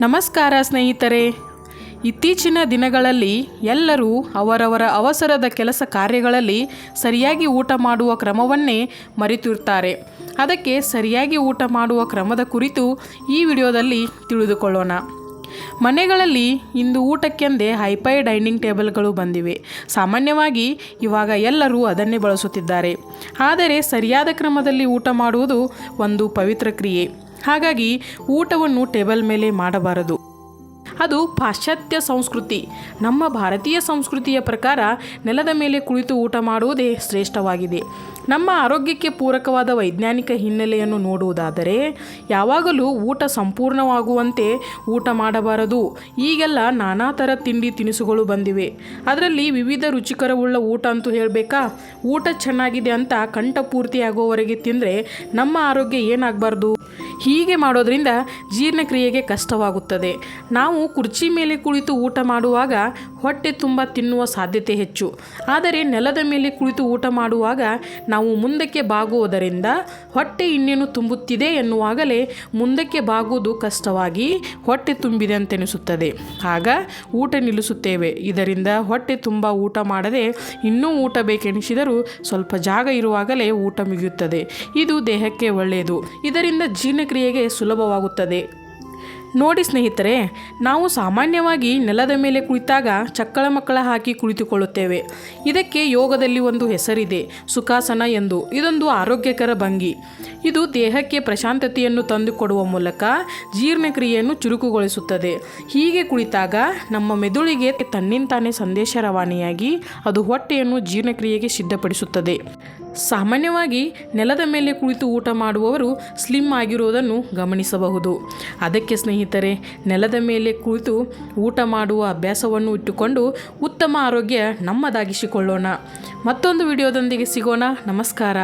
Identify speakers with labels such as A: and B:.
A: ನಮಸ್ಕಾರ ಸ್ನೇಹಿತರೆ. ಇತ್ತೀಚಿನ ದಿನಗಳಲ್ಲಿ ಎಲ್ಲರೂ ಅವರವರ ಅವಸರದ ಕೆಲಸ ಕಾರ್ಯಗಳಲ್ಲಿ ಸರಿಯಾಗಿ ಊಟ ಮಾಡುವ ಕ್ರಮವನ್ನೇ ಮರೆತಿರುತ್ತಾರೆ. ಅದಕ್ಕೆ ಸರಿಯಾಗಿ ಊಟ ಮಾಡುವ ಕ್ರಮದ ಕುರಿತು ಈ ವಿಡಿಯೋದಲ್ಲಿ ತಿಳಿದುಕೊಳ್ಳೋಣ. ಮನೆಗಳಲ್ಲಿ ಇಂದು ಊಟಕ್ಕೆಂದೇ ಹೈಫೈ ಡೈನಿಂಗ್ ಟೇಬಲ್ಗಳು ಬಂದಿವೆ. ಸಾಮಾನ್ಯವಾಗಿ ಇವಾಗ ಎಲ್ಲರೂ ಅದನ್ನೇ ಬಳಸುತ್ತಿದ್ದಾರೆ. ಆದರೆ ಸರಿಯಾದ ಕ್ರಮದಲ್ಲಿ ಊಟ ಮಾಡುವುದು ಒಂದು ಪವಿತ್ರ ಕ್ರಿಯೆ. ಹಾಗಾಗಿ ಊಟವನ್ನು ಟೇಬಲ್ ಮೇಲೆ ಮಾಡಬಾರದು. ಅದು ಪಾಶ್ಚಾತ್ಯ ಸಂಸ್ಕೃತಿ. ನಮ್ಮ ಭಾರತೀಯ ಸಂಸ್ಕೃತಿಯ ಪ್ರಕಾರ ನೆಲದ ಮೇಲೆ ಕುಳಿತು ಊಟ ಮಾಡುವುದೇ ಶ್ರೇಷ್ಠವಾಗಿದೆ. ನಮ್ಮ ಆರೋಗ್ಯಕ್ಕೆ ಪೂರಕವಾದ ವೈಜ್ಞಾನಿಕ ಹಿನ್ನೆಲೆಯನ್ನು ನೋಡುವುದಾದರೆ ಯಾವಾಗಲೂ ಊಟ ಸಂಪೂರ್ಣವಾಗುವಂತೆ ಊಟ ಮಾಡಬಾರದು. ಈಗೆಲ್ಲ ನಾನಾ ಥರ ತಿಂಡಿ ತಿನಿಸುಗಳು ಬಂದಿವೆ. ಅದರಲ್ಲಿ ವಿವಿಧ ರುಚಿಕರವುಳ್ಳ ಊಟ ಅಂತೂ ಹೇಳಬೇಕಾ? ಊಟ ಚೆನ್ನಾಗಿದೆ ಅಂತ ಕಂಠಪೂರ್ತಿ ಆಗೋವರೆಗೆ ತಿಂದರೆ ನಮ್ಮ ಆರೋಗ್ಯ ಏನಾಗಬಾರ್ದು? ಹೀಗೆ ಮಾಡೋದ್ರಿಂದ ಜೀರ್ಣಕ್ರಿಯೆಗೆ ಕಷ್ಟವಾಗುತ್ತದೆ. ನಾವು ಕುರ್ಚಿ ಮೇಲೆ ಕುಳಿತು ಊಟ ಮಾಡುವಾಗ ಹೊಟ್ಟೆ ತುಂಬ ತಿನ್ನುವ ಸಾಧ್ಯತೆ ಹೆಚ್ಚು. ಆದರೆ ನೆಲದ ಮೇಲೆ ಕುಳಿತು ಊಟ ಮಾಡುವಾಗ ನಾವು ಮುಂದಕ್ಕೆ ಬಾಗುವುದರಿಂದ ಹೊಟ್ಟೆ ಇನ್ನೇನು ತುಂಬುತ್ತಿದೆ ಎನ್ನುವಾಗಲೇ ಮುಂದಕ್ಕೆ ಬಾಗುವುದು ಕಷ್ಟವಾಗಿ ಹೊಟ್ಟೆ ತುಂಬಿದೆ ಅಂತೆನಿಸುತ್ತದೆ. ಆಗ ಊಟ ನಿಲ್ಲಿಸುತ್ತೇವೆ. ಇದರಿಂದ ಹೊಟ್ಟೆ ತುಂಬ ಊಟ ಮಾಡದೆ ಇನ್ನೂ ಊಟ ಬೇಕೆನಿಸಿದರೂ ಸ್ವಲ್ಪ ಜಾಗ ಇರುವಾಗಲೇ ಊಟ ಮುಗಿಯುತ್ತದೆ. ಇದು ದೇಹಕ್ಕೆ ಒಳ್ಳೆಯದು. ಇದರಿಂದ ಜೀರ್ಣಕ್ರಿಯೆಗೆ ಸುಲಭವಾಗುತ್ತದೆ. ನೋಡಿ ಸ್ನೇಹಿತರೆ, ನಾವು ಸಾಮಾನ್ಯವಾಗಿ ನೆಲದ ಮೇಲೆ ಕುಳಿತಾಗ ಚಕ್ಕಳ ಮಕ್ಕಳ ಹಾಕಿ ಕುಳಿತುಕೊಳ್ಳುತ್ತೇವೆ. ಇದಕ್ಕೆ ಯೋಗದಲ್ಲಿ ಒಂದು ಹೆಸರಿದೆ, ಸುಖಾಸನ ಎಂದು. ಇದೊಂದು ಆರೋಗ್ಯಕರ ಭಂಗಿ. ಇದು ದೇಹಕ್ಕೆ ಪ್ರಶಾಂತತೆಯನ್ನು ತಂದುಕೊಡುವ ಮೂಲಕ ಜೀರ್ಣಕ್ರಿಯೆಯನ್ನು ಚುರುಕುಗೊಳಿಸುತ್ತದೆ. ಹೀಗೆ ಕುಳಿತಾಗ ನಮ್ಮ ಮೆದುಳಿಗೆ ತನ್ನಿಂತಾನೇ ಸಂದೇಶ ರವಾನೆಯಾಗಿ ಅದು ಹೊಟ್ಟೆಯನ್ನು ಜೀರ್ಣಕ್ರಿಯೆಗೆ ಸಿದ್ಧಪಡಿಸುತ್ತದೆ. ಸಾಮಾನ್ಯವಾಗಿ ನೆಲದ ಮೇಲೆ ಕುಳಿತು ಊಟ ಮಾಡುವವರು ಸ್ಲಿಮ್ ಆಗಿರುವುದನ್ನು ಗಮನಿಸಬಹುದು. ಅದಕ್ಕೆ ಸ್ನೇಹಿತರೆ, ನೆಲದ ಮೇಲೆ ಕುಳಿತು ಊಟ ಮಾಡುವ ಅಭ್ಯಾಸವನ್ನು ಇಟ್ಟುಕೊಂಡು ಉತ್ತಮ ಆರೋಗ್ಯ ನಮ್ಮದಾಗಿಸಿಕೊಳ್ಳೋಣ. ಮತ್ತೊಂದು ವಿಡಿಯೋದೊಂದಿಗೆ ಸಿಗೋಣ. ನಮಸ್ಕಾರ.